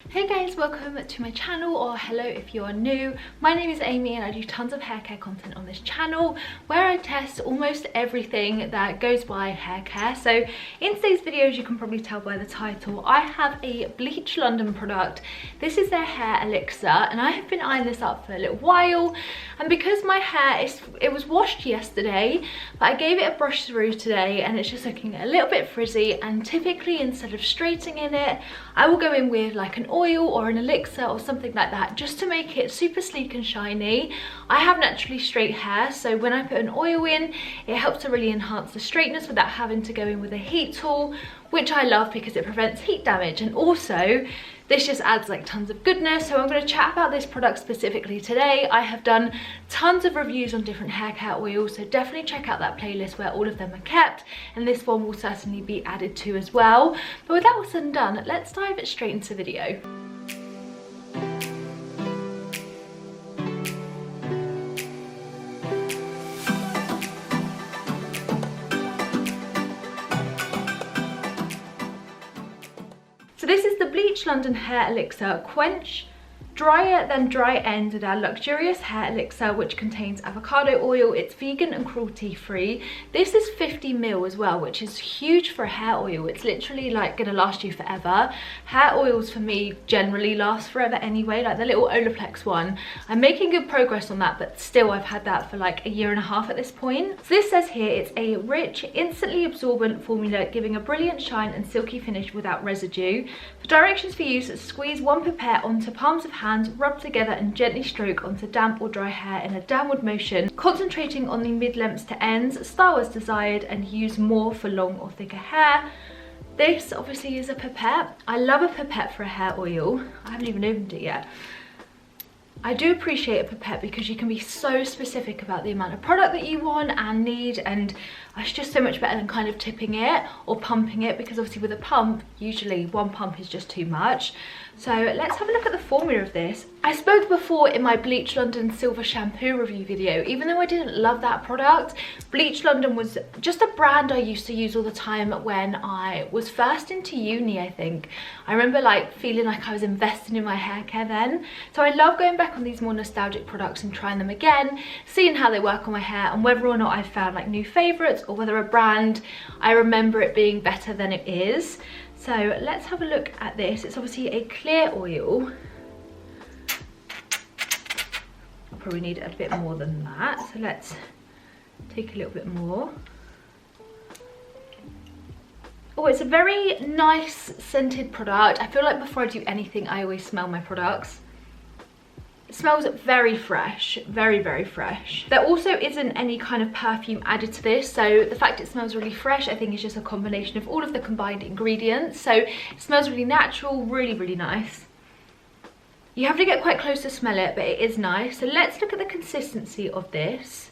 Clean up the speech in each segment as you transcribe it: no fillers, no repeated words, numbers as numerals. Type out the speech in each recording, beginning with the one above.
Hey guys, welcome to my channel, or hello if you're new. My name is Amy and I do tons of hair care content on this channel where I test almost everything that goes by hair care. So in today's video, as you can probably tell by the title, I have a Bleach London product. This is their hair elixir and I have been eyeing this up for a little while, and because my hair it was washed yesterday, but I gave it a brush through today and it's just looking a little bit frizzy, and typically instead of straightening it, I will go in with like an oil or an elixir or something like that just to make it super sleek and shiny. I have naturally straight hair, so when I put an oil in, it helps to really enhance the straightness without having to go in with a heat tool, which I love because it prevents heat damage, and also this just adds like tons of goodness. So I'm going to chat about this product specifically today. I have done tons of reviews on different hair care oils, so definitely check out that playlist where all of them are kept, and this one will certainly be added to as well. But with that all said and done, let's dive straight into the video. So this is the Bleach London Hair Elixir Quench Drier Than Dry End with our luxurious hair elixir, which contains avocado oil. It's vegan and cruelty free. This is 50 ml as well, which is huge for a hair oil. It's literally like gonna last you forever. Hair oils for me generally last forever anyway, like the little Olaplex one. I'm making good progress on that, but still I've had that for like a year and a half at this point. So this says here it's a rich, instantly absorbent formula giving a brilliant shine and silky finish without residue. For directions for use, squeeze one pipette onto palms of hands, rub together and gently stroke onto damp or dry hair in a downward motion, concentrating on the mid-lengths to ends, style as desired, and use more for long or thicker hair. This obviously is a pipette. I love a pipette for a hair oil. I haven't even opened it yet. I do appreciate a pipette because you can be so specific about the amount of product that you want and need, and it's just so much better than kind of tipping it or pumping it, because obviously with a pump, usually one pump is just too much. So let's have a look at the formula of this. I spoke before in my Bleach London Silver Shampoo review video. Even though I didn't love that product, Bleach London was just a brand I used to use all the time when I was first into uni, I think. I remember like feeling like I was investing in my hair care then. So I love going back on these more nostalgic products and trying them again, seeing how they work on my hair and whether or not I've found like new favourites, or whether a brand, I remember it being better than it is. So let's have a look at this. It's obviously a clear oil. I'll probably need a bit more than that. So let's take a little bit more. Oh, it's a very nice scented product. I feel like before I do anything, I always smell my products. It smells very fresh, very, very fresh. There also isn't any kind of perfume added to this, so the fact it smells really fresh, I think is just a combination of all of the combined ingredients. So it smells really natural, really, really nice. You have to get quite close to smell it, but it is nice. So let's look at the consistency of this.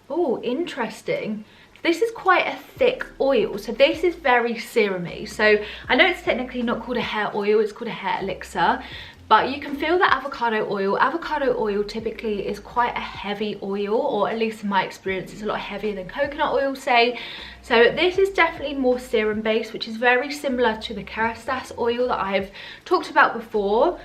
Oh, interesting. This is quite a thick oil, so this is very serum-y. So I know it's technically not called a hair oil, it's called a hair elixir, but you can feel the avocado oil. Avocado oil typically is quite a heavy oil, or at least in my experience, it's a lot heavier than coconut oil, say. So this is definitely more serum based, which is very similar to the Kerastase oil that I've talked about before.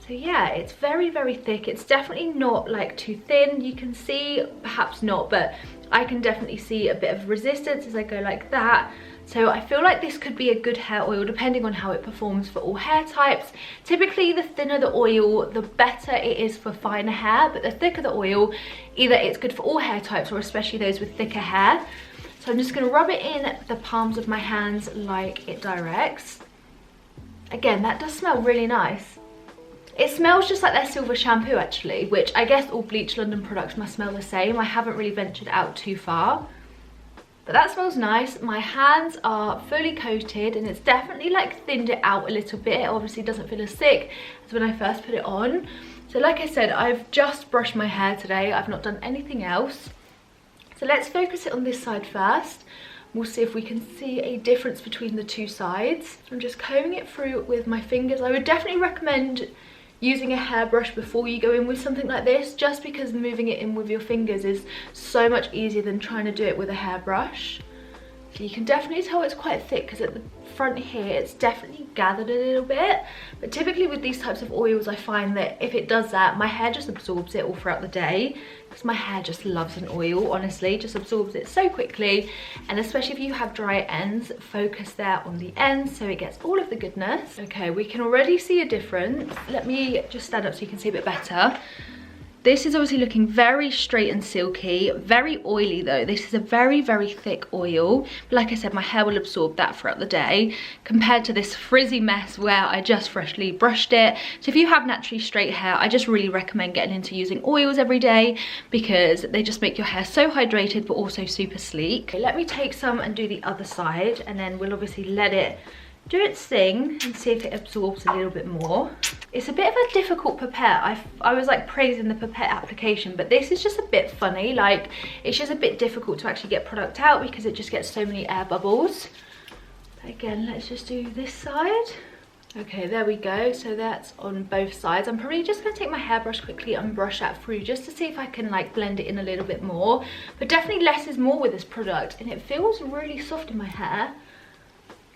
So yeah, it's very, very thick. It's definitely not like too thin. You can see, perhaps not, but I can definitely see a bit of resistance as I go like that. So I feel like this could be a good hair oil depending on how it performs for all hair types. Typically the thinner the oil, the better it is for finer hair, but the thicker the oil, either it's good for all hair types or especially those with thicker hair. So I'm just going to rub it in the palms of my hands like it directs. Again, that does smell really nice. It smells just like their silver shampoo actually, which I guess all Bleach London products must smell the same. I haven't really ventured out too far. But that smells nice. My hands are fully coated and it's definitely like thinned it out a little bit. It obviously doesn't feel as thick as when I first put it on. So like I said, I've just brushed my hair today. I've not done anything else. So let's focus it on this side first. We'll see if we can see a difference between the two sides. I'm just combing it through with my fingers. I would definitely recommend using a hairbrush before you go in with something like this, just because moving it in with your fingers is so much easier than trying to do it with a hairbrush. So you can definitely tell it's quite thick because at the front here it's definitely gathered a little bit. But typically with these types of oils, I find that if it does that, my hair just absorbs it all throughout the day, because my hair just loves an oil, honestly, just absorbs it so quickly. And especially if you have dry ends, focus there on the ends so it gets all of the goodness. Okay, we can already see a difference. Let me just stand up so you can see a bit better. This is obviously looking very straight and silky, very oily though. This is a very, very thick oil. But like I said, my hair will absorb that throughout the day compared to this frizzy mess where I just freshly brushed it. So if you have naturally straight hair, I just really recommend getting into using oils every day because they just make your hair so hydrated but also super sleek. Okay, let me take some and do the other side, and then we'll obviously let it do its thing and see if it absorbs a little bit more. It's a bit of a difficult pipette. I was like praising the pipette application, but this is just a bit funny. Like, it's just a bit difficult to actually get product out because it just gets so many air bubbles. But again, let's just do this side. Okay, there we go. So that's on both sides. I'm probably just going to take my hairbrush quickly and brush that through just to see if I can like blend it in a little bit more. But definitely less is more with this product, and it feels really soft in my hair.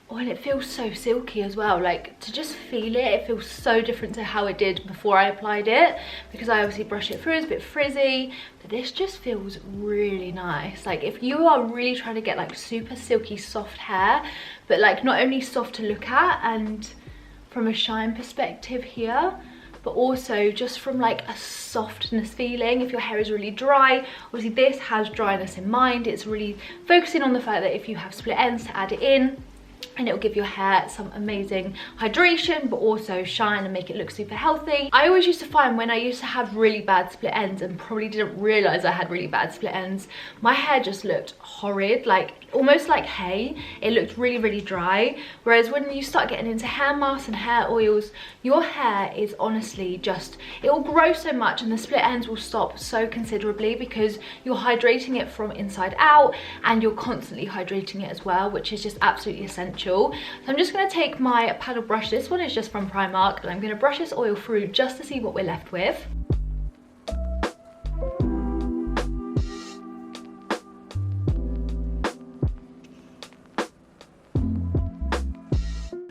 Oh, and it feels so silky as well. Like, to just feel it, it feels so different to how it did before I applied it, because I obviously brushed it through. It's a bit frizzy, but this just feels really nice. Like, if you are really trying to get like super silky soft hair, but like not only soft to look at and from a shine perspective here, but also just from like a softness feeling, if your hair is really dry, obviously this has dryness in mind. It's really focusing on the fact that if you have split ends, to add it in, and it'll give your hair some amazing hydration but also shine and make it look super healthy. I always used to find when I used to have really bad split ends and probably didn't realize I had really bad split ends, my hair just looked horrid, like almost like hay. It looked really, really dry. Whereas when you start getting into hair masks and hair oils, your hair is honestly just, it will grow so much and the split ends will stop so considerably because you're hydrating it from inside out and you're constantly hydrating it as well, which is just absolutely essential. So I'm just going to take my paddle brush. This one is just from Primark, and I'm going to brush this oil through just to see what we're left with.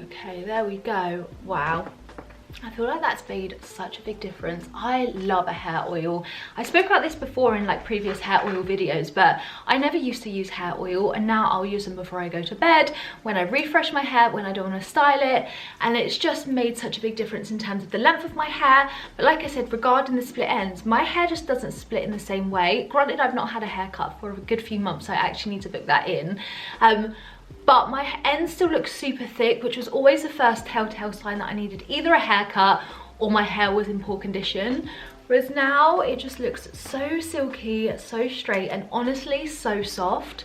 Okay, there we go. Wow. I feel like that's made such a big difference. I love a hair oil. I spoke about this before in like previous hair oil videos, but I never used to use hair oil, and now I'll use them before I go to bed, when I refresh my hair, when I don't want to style it, and it's just made such a big difference in terms of the length of my hair. But like I said, regarding the split ends, my hair just doesn't split in the same way. Granted, I've not had a haircut for a good few months, so I actually need to book that in. But my ends still look super thick, which was always the first telltale sign that I needed either a haircut or my hair was in poor condition. Whereas now it just looks so silky, so straight, and honestly so soft.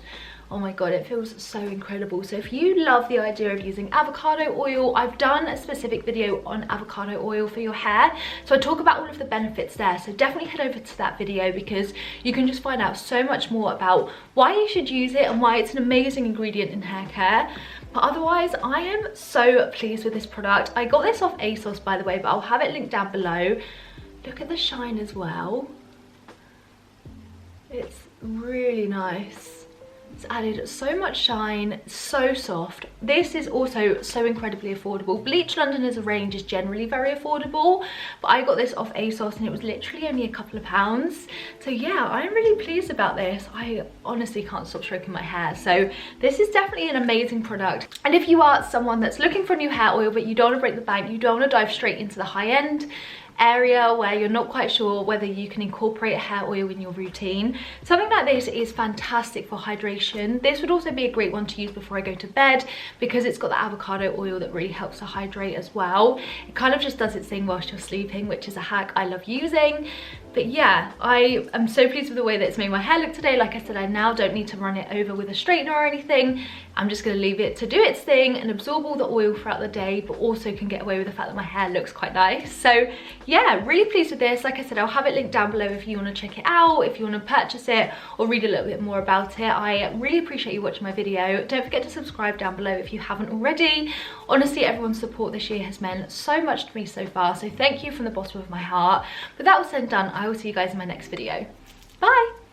Oh my god, it feels so incredible. So if you love the idea of using avocado oil, I've done a specific video on avocado oil for your hair, so I talk about all of the benefits there. So definitely head over to that video because you can just find out so much more about why you should use it and why it's an amazing ingredient in hair care. But otherwise, I am so pleased with this product. I got this off ASOS, by the way, but I'll have it linked down below. Look at the shine as well. It's really nice. It's added so much shine, so soft. This is also so incredibly affordable. Bleach London as a range is generally very affordable, but I got this off ASOS and it was literally only a couple of pounds. So yeah, I'm really pleased about this. I honestly can't stop stroking my hair. So this is definitely an amazing product. And if you are someone that's looking for a new hair oil, but you don't want to break the bank, you don't want to dive straight into the high end area where you're not quite sure whether you can incorporate a hair oil in your routine, something like this is fantastic for hydration. This would also be a great one to use before I go to bed because it's got the avocado oil that really helps to hydrate as well. It kind of just does its thing whilst you're sleeping, which is a hack I love using. But yeah, I am so pleased with the way that it's made my hair look today. Like I said, I now don't need to run it over with a straightener or anything. I'm just going to leave it to do its thing and absorb all the oil throughout the day, but also can get away with the fact that my hair looks quite nice. So yeah, really pleased with this. Like I said, I'll have it linked down below if you want to check it out, if you want to purchase it or read a little bit more about it. I really appreciate you watching my video. Don't forget to subscribe down below if you haven't already. Honestly, everyone's support this year has meant so much to me so far, so thank you from the bottom of my heart. But that all said and done, I will see you guys in my next video. Bye!